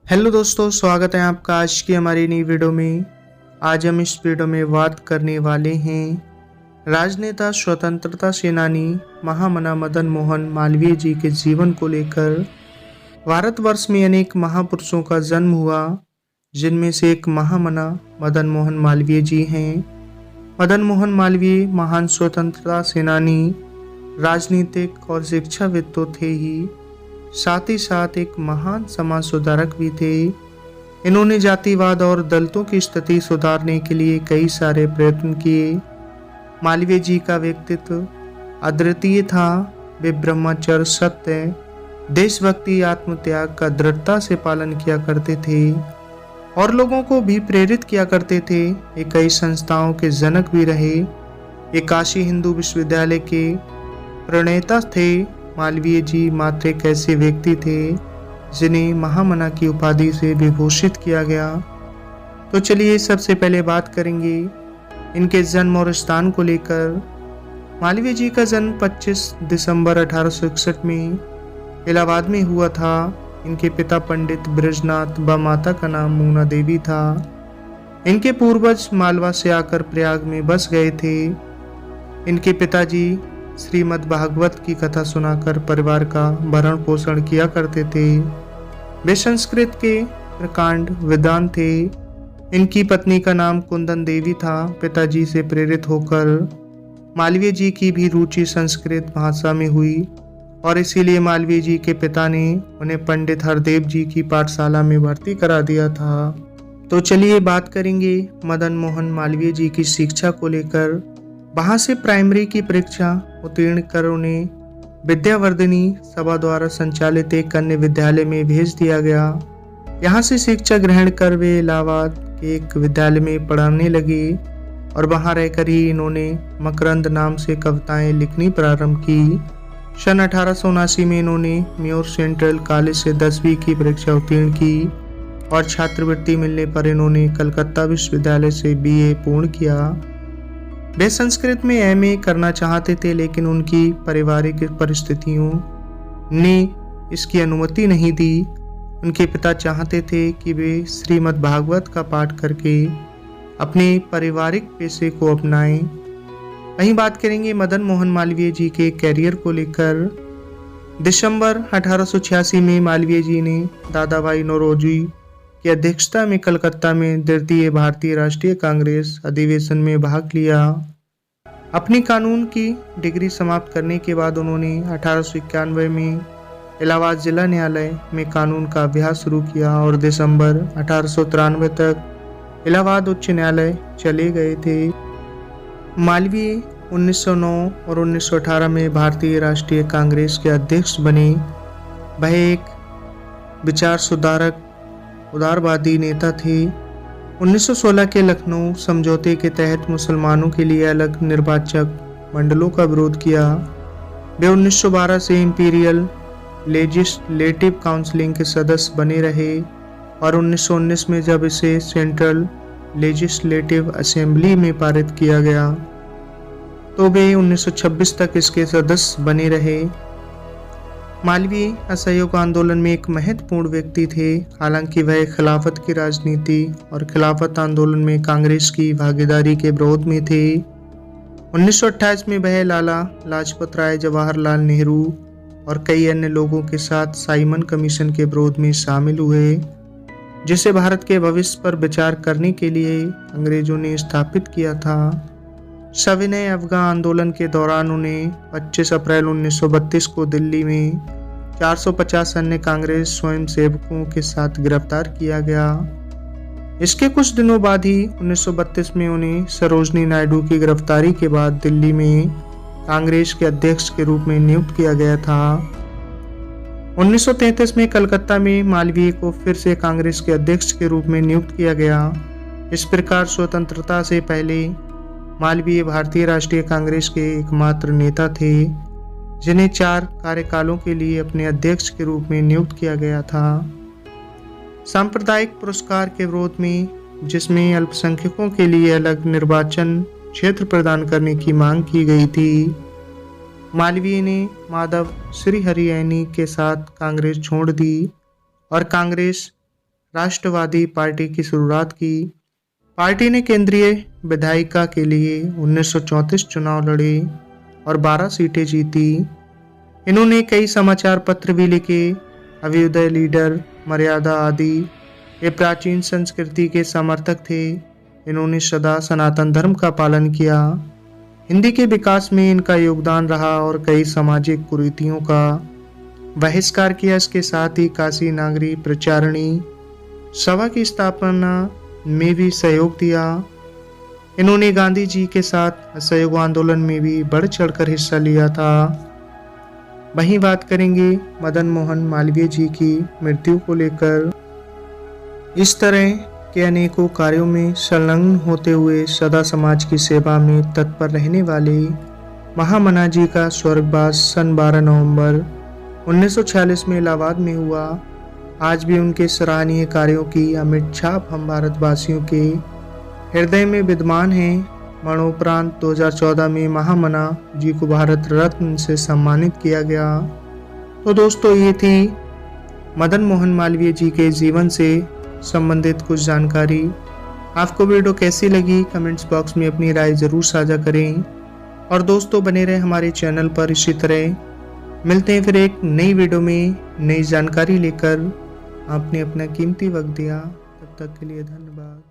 Hello दोस्तों, स्वागत है आपका आज की हमारी नई वीडियो में। आज हम इस वीडियो में बात करने वाले हैं राजनेता स्वतंत्रता सेनानी महामना मदन मोहन मालवीय जी के जीवन को लेकर। भारतवर्ष में अनेक महापुरुषों का जन्म हुआ, जिनमें से एक महामना मदन मोहन मालवीय जी हैं। मदन मोहन मालवीय महान स्वतंत्रता सेनानी, राजनीतिक और शिक्षाविद तो थे ही, साथ ही साथ एक महान समाज सुधारक भी थे। इन्होंने जातिवाद और दलितों की स्थिति सुधारने के लिए कई सारे प्रयत्न किए। मालवीय जी का व्यक्तित्व अद्वितीय था। वे ब्रह्मचर्य, सत्य, देशभक्ति, आत्मत्याग का दृढ़ता से पालन किया करते थे और लोगों को भी प्रेरित किया करते थे। ये कई संस्थाओं के जनक भी रहे। ये काशी हिंदू विश्वविद्यालय के प्रणेता थे। मालवीय जी मात्र एक ऐसे व्यक्ति थे जिन्हें महामना की उपाधि से विभूषित किया गया। तो चलिए सबसे पहले बात करेंगे इनके जन्म और स्थान को लेकर। मालवीय जी का जन्म 25 दिसंबर 1861 में इलाहाबाद में हुआ था। इनके पिता पंडित ब्रजनाथ व माता का नाम मूना देवी था। इनके पूर्वज मालवा से आकर प्रयाग में बस गए थे। इनके पिताजी श्रीमद् भागवत की कथा सुनाकर परिवार का भरण पोषण किया करते थे। वे संस्कृत के प्रकांड विद्वान थे। इनकी पत्नी का नाम कुंदन देवी था। पिताजी से प्रेरित होकर मालवीय जी की भी रुचि संस्कृत भाषा में हुई और इसीलिए मालवीय जी के पिता ने उन्हें पंडित हरदेव जी की पाठशाला में भर्ती करा दिया था। तो चलिए बात करेंगे मदन मोहन मालवीय जी की शिक्षा को लेकर। वहां से प्राइमरी की परीक्षा उत्तीर्ण कर उन्हें विद्यावर्धिनी सभा द्वारा संचालित एक अन्य विद्यालय में भेज दिया गया। यहाँ से शिक्षा ग्रहण कर वे इलाहाबाद के एक विद्यालय में पढ़ाने लगे और वहां रहकर ही इन्होंने मकरंद नाम से कविताएं लिखनी प्रारंभ की। सन 1879 में इन्होंने म्योर सेंट्रल कॉलेज से 10वीं की परीक्षा उत्तीर्ण की और छात्रवृत्ति मिलने पर इन्होंने कलकत्ता विश्वविद्यालय से BA पूर्ण किया। वे संस्कृत में MA करना चाहते थे, लेकिन उनकी पारिवारिक परिस्थितियों ने इसकी अनुमति नहीं दी। उनके पिता चाहते थे कि वे श्रीमद् भागवत का पाठ करके अपने पारिवारिक पेशे को अपनाएं। वहीं बात करेंगे मदन मोहन मालवीय जी के कैरियर को लेकर। दिसंबर 1886 में मालवीय जी ने दादा भाई नौरोजी की अध्यक्षता में कलकत्ता में द्वितीय भारतीय राष्ट्रीय कांग्रेस अधिवेशन में भाग लिया। अपनी कानून की डिग्री समाप्त करने के बाद उन्होंने 1891 में इलाहाबाद जिला न्यायालय में कानून का अभ्यास शुरू किया और दिसंबर 1893 तक इलाहाबाद उच्च न्यायालय चले गए थे। मालवीय 1909 और 1918 में भारतीय राष्ट्रीय कांग्रेस के अध्यक्ष बने। वह एक विचार सुधारक उदारवादी नेता थे। 1916 के लखनऊ समझौते के तहत मुसलमानों के लिए अलग निर्वाचक मंडलों का विरोध किया। वे 1912 से इंपीरियल लेजिस्लेटिव काउंसिल के सदस्य बने रहे और 1919 में जब इसे सेंट्रल लेजिस्लेटिव असेंबली में पारित किया गया तो वे 1926 तक इसके सदस्य बने रहे। मालवीय असहयोग आंदोलन में एक महत्वपूर्ण व्यक्ति थे। हालांकि वह खिलाफत की राजनीति और खिलाफत आंदोलन में कांग्रेस की भागीदारी के विरोध में थे। 1928 में वह लाला लाजपत राय, जवाहरलाल नेहरू और कई अन्य लोगों के साथ साइमन कमीशन के विरोध में शामिल हुए, जिसे भारत के भविष्य पर विचार करने के लिए अंग्रेजों ने स्थापित किया था। सविनय अवज्ञा आंदोलन के दौरान उन्हें 25 अप्रैल 1932 को दिल्ली में 450 अन्य कांग्रेस स्वयंसेवकों के साथ गिरफ्तार किया गया। इसके कुछ दिनों बाद ही 1932 में उन्हें सरोजनी नायडू की गिरफ्तारी के बाद दिल्ली में कांग्रेस के अध्यक्ष के रूप में नियुक्त किया गया था। 1933 में कलकत्ता में मालवीय को फिर से कांग्रेस के अध्यक्ष के रूप में नियुक्त किया गया। इस प्रकार स्वतंत्रता से पहले मालवीय भारतीय राष्ट्रीय कांग्रेस के एकमात्र नेता थे जिन्हें 4 कार्यकालों के लिए अपने अध्यक्ष के रूप में नियुक्त किया गया था। सांप्रदायिक पुरस्कार के विरोध में, जिसमें अल्पसंख्यकों के लिए अलग निर्वाचन क्षेत्र प्रदान करने की मांग की गई थी, मालवीय ने माधव श्रीहरियानी के साथ कांग्रेस छोड़ दी और कांग्रेस राष्ट्रवादी पार्टी की शुरुआत की। पार्टी ने केंद्रीय विधायिका के लिए 1934 चुनाव लड़े और 12 सीटें जीती। इन्होंने कई समाचार पत्र भी लिखे। अभ्युदय लीडर, मर्यादा आदि ये प्राचीन संस्कृति के समर्थक थे। इन्होंने सदा सनातन धर्म का पालन किया। हिंदी के विकास में इनका योगदान रहा और कई सामाजिक कुरीतियों का बहिष्कार किया। इसके साथ ही काशी नागरी प्रचारणी सभा की स्थापना में भी सहयोग दिया। इन्होंने गांधी जी के साथ असहयोग आंदोलन में भी बढ़ चढ़कर हिस्सा लिया था। वहीं बात करेंगे मदन मोहन मालवीय जी की मृत्यु को लेकर। इस तरह के अनेकों कार्यों में संलग्न होते हुए सदा समाज की सेवा में तत्पर रहने वाले महामना जी का स्वर्गवास सन 12 नवंबर 1946 में इलाहाबाद में हुआ। आज भी उनके सराहनीय कार्यों की अमिट छाप हम भारतवासियों के हृदय में विद्यमान है। मरणोपरांत 2014 में महामना जी को भारत रत्न से सम्मानित किया गया। तो दोस्तों, ये थी मदन मोहन मालवीय जी के जीवन से संबंधित कुछ जानकारी। आपको वीडियो कैसी लगी कमेंट्स बॉक्स में अपनी राय ज़रूर साझा करें। और दोस्तों, बने रहे हमारे चैनल पर। इसी तरह मिलते हैं फिर एक नई वीडियो में नई जानकारी लेकर। आपने अपना कीमती वक्त दिया, तब तक के लिए धन्यवाद।